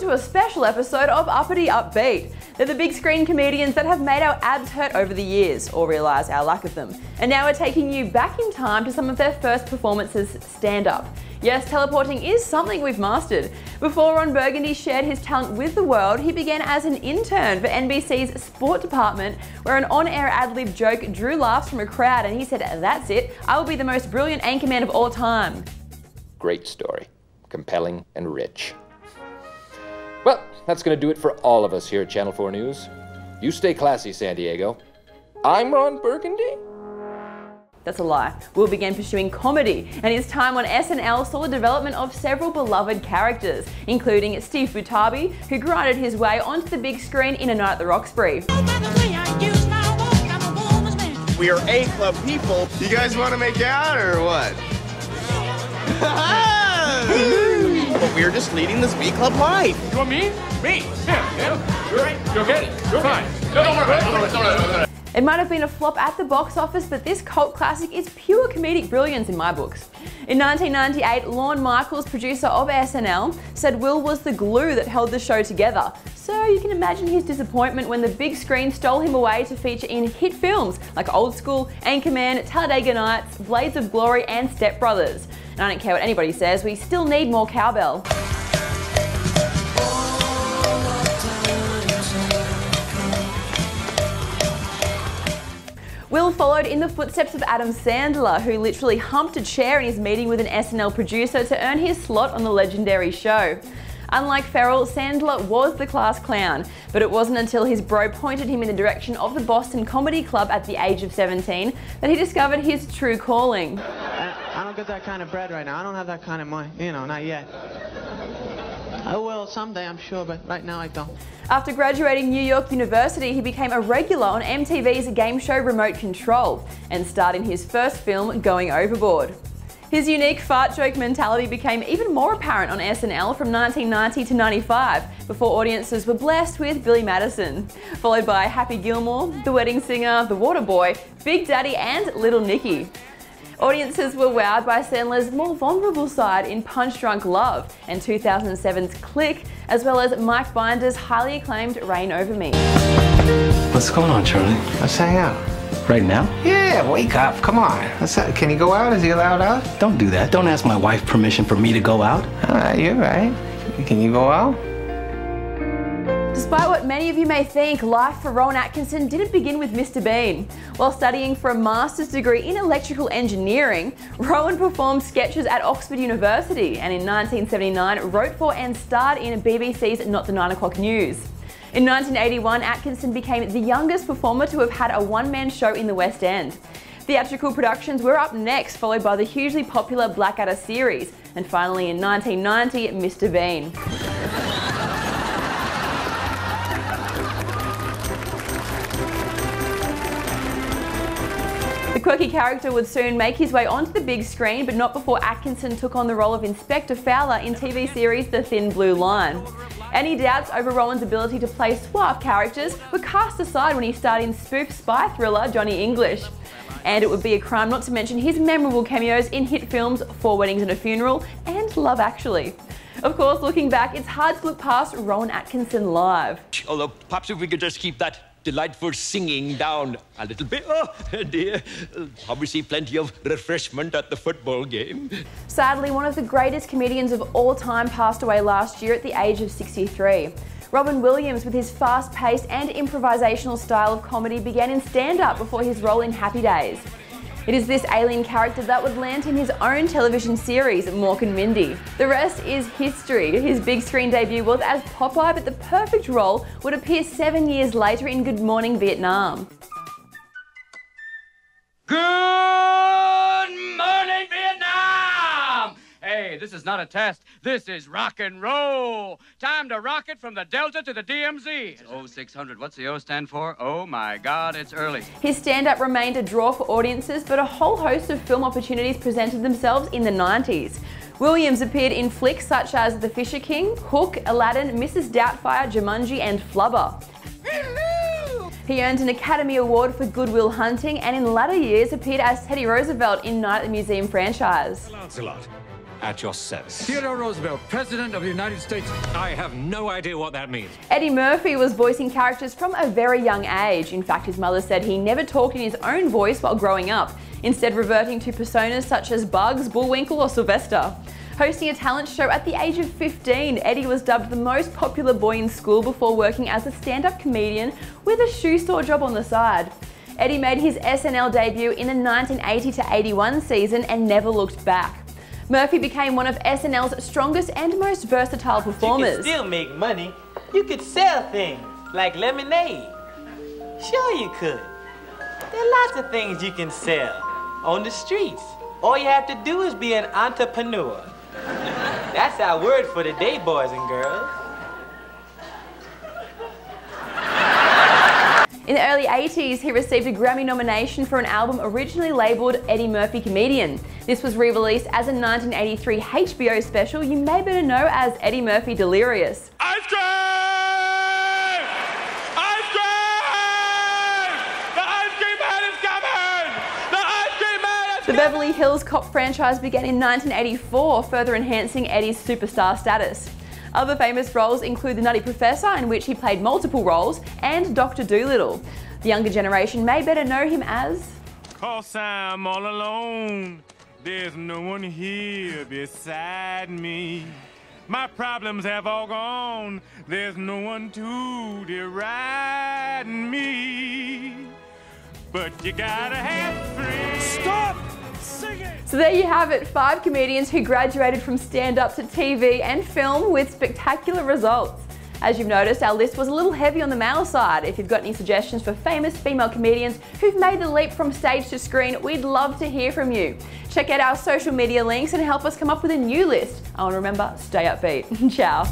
to a special episode of Uppity Upbeat. They're the big screen comedians that have made our abs hurt over the years, or realise our lack of them. And now we're taking you back in time to some of their first performances stand-up. Yes, teleporting is something we've mastered. Before Ron Burgundy shared his talent with the world, he began as an intern for NBC's sport department, where an on-air ad-lib joke drew laughs from a crowd, and he said, "That's it, I will be the most brilliant anchorman of all time." Great story. Compelling and rich. Well, that's going to do it for all of us here at Channel 4 News. You stay classy, San Diego. I'm Ron Burgundy. That's a lie. Will began pursuing comedy, and his time on SNL saw the development of several beloved characters, including Steve Butabi, who grinded his way onto the big screen in A Night at the Roxbury. We are A-Club people. You guys want to make out or what? But we're just leading this B-Club life. You want me? Me? Yeah. You're right. You're okay. You're fine. No, don't worry. It might have been a flop at the box office, but this cult classic is pure comedic brilliance in my books. In 1998, Lorne Michaels, producer of SNL, said Will was the glue that held the show together. So you can imagine his disappointment when the big screen stole him away to feature in hit films like Old School, Anchorman, Talladega Nights, Blades of Glory and Step Brothers. And I don't care what anybody says, we still need more cowbell. Will followed in the footsteps of Adam Sandler, who literally humped a chair in his meeting with an SNL producer to earn his slot on the legendary show. Unlike Ferrell, Sandler was the class clown, but it wasn't until his bro pointed him in the direction of the Boston Comedy Club at the age of 17 that he discovered his true calling. I don't get that kind of bread right now. I don't have that kind of money, not yet. I will someday, I'm sure, but right now I don't. After graduating New York University, he became a regular on MTV's game show Remote Control and starred in his first film, Going Overboard. His unique fart joke mentality became even more apparent on SNL from 1990 to 95, before audiences were blessed with Billy Madison, followed by Happy Gilmore, The Wedding Singer, The Waterboy, Big Daddy and Little Nicky. Audiences were wowed by Sandler's more vulnerable side in Punch Drunk Love and 2007's Click, as well as Mike Binder's highly acclaimed Reign Over Me. What's going on, Charlie? Let's hang out. Right now? Yeah, wake up. Come on. Can he go out? Is he allowed out? Don't do that. Don't ask my wife permission for me to go out. You're right. Can you go out? Despite what many of you may think, life for Rowan Atkinson didn't begin with Mr. Bean. While studying for a master's degree in electrical engineering, Rowan performed sketches at Oxford University and in 1979 wrote for and starred in BBC's Not the 9 O'Clock News. In 1981, Atkinson became the youngest performer to have had a one-man show in the West End. Theatrical productions were up next, followed by the hugely popular Blackadder series, and finally in 1990, Mr. Bean. The quirky character would soon make his way onto the big screen, but not before Atkinson took on the role of Inspector Fowler in TV series The Thin Blue Line. Any doubts over Rowan's ability to play suave characters were cast aside when he starred in spoof spy thriller Johnny English. And it would be a crime not to mention his memorable cameos in hit films Four Weddings and a Funeral and Love Actually. Of course, looking back, it's hard to look past Rowan Atkinson live. Although perhaps if we could just keep that delightful singing down a little bit. Oh, dear. Obviously plenty of refreshment at the football game. Sadly, one of the greatest comedians of all time passed away last year at the age of 63. Robin Williams, with his fast-paced and improvisational style of comedy, began in stand-up before his role in Happy Days. It is this alien character that would land him his own television series, Mork and Mindy. The rest is history. His big screen debut was as Popeye, but the perfect role would appear 7 years later in Good Morning Vietnam. Good morning, Vietnam! Hey, this is not a test. This is rock and roll. Time to rock it from the Delta to the DMZ. It's 0600. What's the O stand for? Oh my God, it's early. His stand-up remained a draw for audiences, but a whole host of film opportunities presented themselves in the 90s. Williams appeared in flicks such as The Fisher King, Hook, Aladdin, Mrs. Doubtfire, Jumanji and Flubber. He earned an Academy Award for Good Will Hunting and in latter years appeared as Teddy Roosevelt in Night at the Museum franchise. Lancelot, at your service. Theodore Roosevelt, President of the United States. I have no idea what that means. Eddie Murphy was voicing characters from a very young age. In fact, his mother said he never talked in his own voice while growing up, instead reverting to personas such as Bugs, Bullwinkle or Sylvester. Hosting a talent show at the age of 15, Eddie was dubbed the most popular boy in school before working as a stand-up comedian with a shoe store job on the side. Eddie made his SNL debut in the 1980 to 81 season and never looked back. Murphy became one of SNL's strongest and most versatile performers. You can still make money. You could sell things, like lemonade. Sure you could. There are lots of things you can sell on the streets. All you have to do is be an entrepreneur. That's our word for the day, boys and girls. In the early 80s, he received a Grammy nomination for an album originally labelled Eddie Murphy Comedian. This was re-released as a 1983 HBO special you may better know as Eddie Murphy Delirious. Ice cream! Ice cream! The ice cream man is coming! The ice cream man is The Beverly Hills Cop franchise began in 1984, further enhancing Eddie's superstar status. Other famous roles include The Nutty Professor, in which he played multiple roles, and Dr. Dolittle. The younger generation may better know him as... 'Cause I'm all alone. There's no one here beside me. My problems have all gone. There's no one to deride me. But you gotta have friends. Stop! So there you have it, 5 comedians who graduated from stand-up to TV and film with spectacular results. As you've noticed, our list was a little heavy on the male side. If you've got any suggestions for famous female comedians who've made the leap from stage to screen, we'd love to hear from you. Check out our social media links and help us come up with a new list. Oh, and remember, stay upbeat. Ciao.